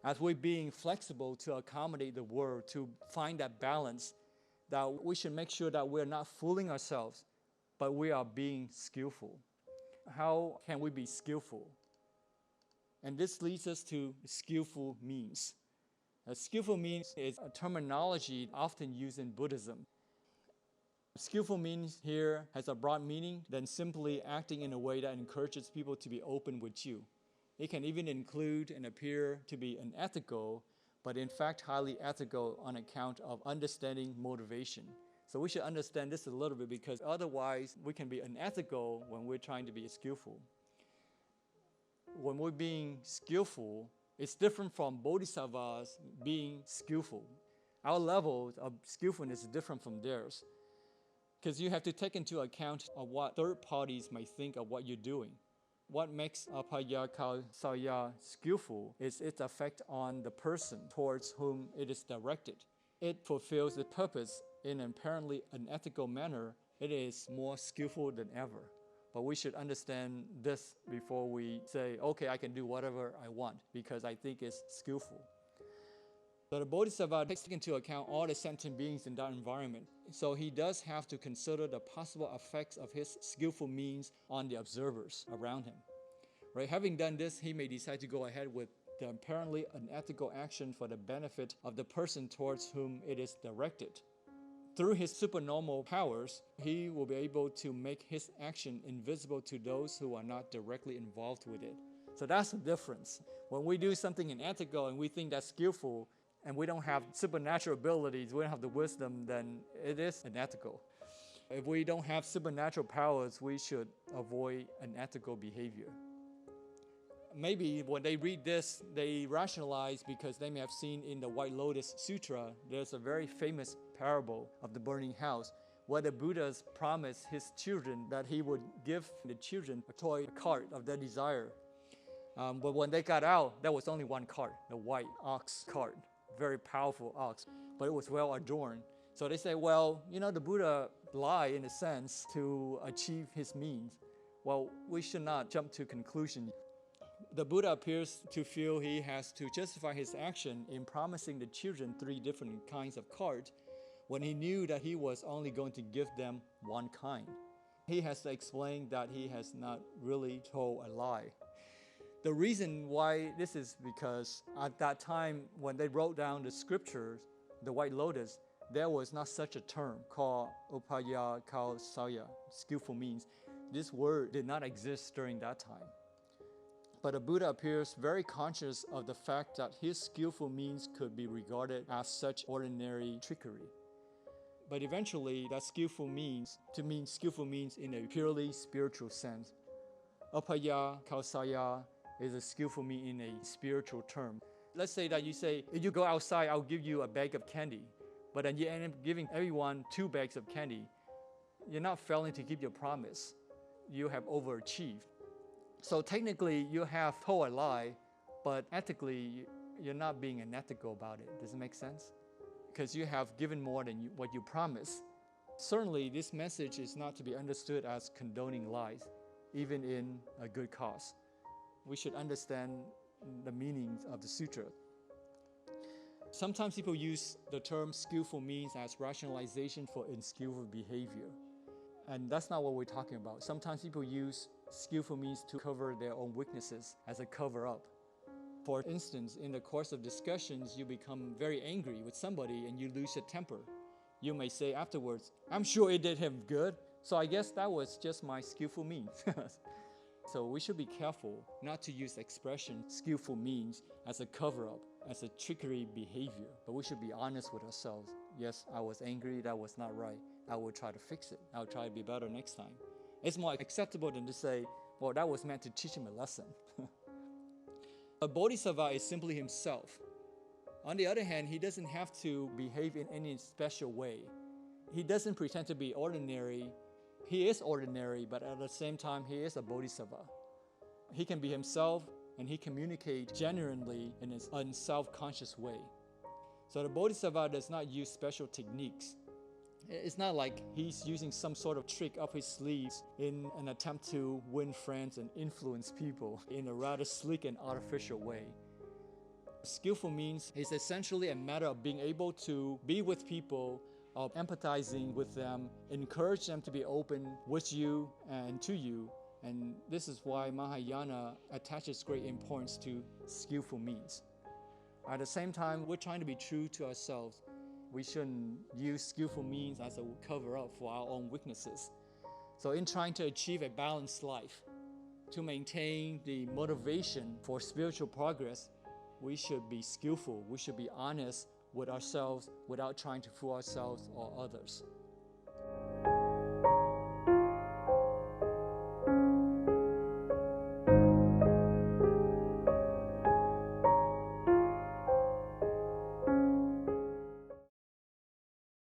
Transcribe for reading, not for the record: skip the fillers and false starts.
as we're being flexible to accommodate the world, to find that balance, that we should make sure that we're not fooling ourselves, but we are being skillful. How can we be skillful? And this leads us to skillful means. Skillful means is a terminology often used in Buddhism. Skillful means here has a broad meaning than simply acting in a way that encourages people to be open with you. It can even include and appear to be unethical, but in fact highly ethical on account of understanding motivation. So we should understand this a little bit, because otherwise we can be unethical when we're trying to be skillful. When we're being skillful, it's different from bodhisattvas being skillful. Our level of skillfulness is different from theirs, because you have to take into account of what third parties might think of what you're doing. What makes apayakasaya skillful is its effect on the person towards whom it is directed. It fulfills the purpose in an apparently unethical manner. It is more skillful than ever. But we should understand this before we say, okay, I can do whatever I want because I think it's skillful. But the Bodhisattva takes into account all the sentient beings in that environment. So he does have to consider the possible effects of his skillful means on the observers around him. Right? Having done this, he may decide to go ahead with the apparently unethical action for the benefit of the person towards whom it is directed. Through his supernormal powers, he will be able to make his action invisible to those who are not directly involved with it. So that's the difference. When we do something unethical and we think that's skillful, and we don't have supernatural abilities, we don't have the wisdom, then it is unethical. If we don't have supernatural powers, we should avoid unethical behavior. Maybe when they read this, they rationalize because they may have seen in the White Lotus Sutra, there's a very famous parable of the burning house where the Buddha promised his children that he would give the children a toy cart of their desire. But when they got out, there was only one cart, the white ox cart. Very powerful ox, but it was well adorned. So they say, well, the Buddha lied in a sense to achieve his means. Well, we should not jump to conclusion. The Buddha appears to feel he has to justify his action in promising the children 3 different kinds of cart when he knew that he was only going to give them one kind. He has to explain that he has not really told a lie. The reason why this is because at that time when they wrote down the scriptures, the White Lotus, there was not such a term called upayakasaya, skillful means. This word did not exist during that time. But the Buddha appears very conscious of the fact that his skillful means could be regarded as such ordinary trickery. But eventually, that skillful means to mean skillful means in a purely spiritual sense. Upayakasaya is a skillful mean in a spiritual term. Let's say that you say, if you go outside, I'll give you a bag of candy. But then you end up giving everyone 2 bags of candy. You're not failing to keep your promise. You have overachieved. So technically, you have told a lie, but ethically, you're not being unethical about it. Does it make sense? Because you have given more than what you promised. Certainly, this message is not to be understood as condoning lies, even in a good cause. We should understand the meanings of the sutra. Sometimes people use the term skillful means as rationalization for unskillful behavior. And that's not what we're talking about. Sometimes people use skillful means to cover their own weaknesses as a cover-up. For instance, in the course of discussions, you become very angry with somebody and you lose your temper. You may say afterwards, I'm sure it did him good, so I guess that was just my skillful means. So we should be careful not to use the expression skillful means as a cover-up, as a trickery behavior. But we should be honest with ourselves. Yes, I was angry, that was not right. I will try to fix it. I'll try to be better next time. It's more acceptable than to say, well, that was meant to teach him a lesson. A bodhisattva is simply himself. On the other hand, he doesn't have to behave in any special way. He doesn't pretend to be ordinary. He is ordinary, but at the same time, he is a bodhisattva. He can be himself, and he communicates genuinely in his unself-conscious way. So the bodhisattva does not use special techniques. It's not like he's using some sort of trick up his sleeves in an attempt to win friends and influence people in a rather sleek and artificial way. Skillful means it's essentially a matter of being able to be with people, of empathizing with them, encourage them to be open with you and to you. And this is why Mahayana attaches great importance to skillful means. At the same time, we're trying to be true to ourselves. We shouldn't use skillful means as a cover-up for our own weaknesses. So in trying to achieve a balanced life, to maintain the motivation for spiritual progress, we should be skillful. We should be honest with ourselves without trying to fool ourselves or others.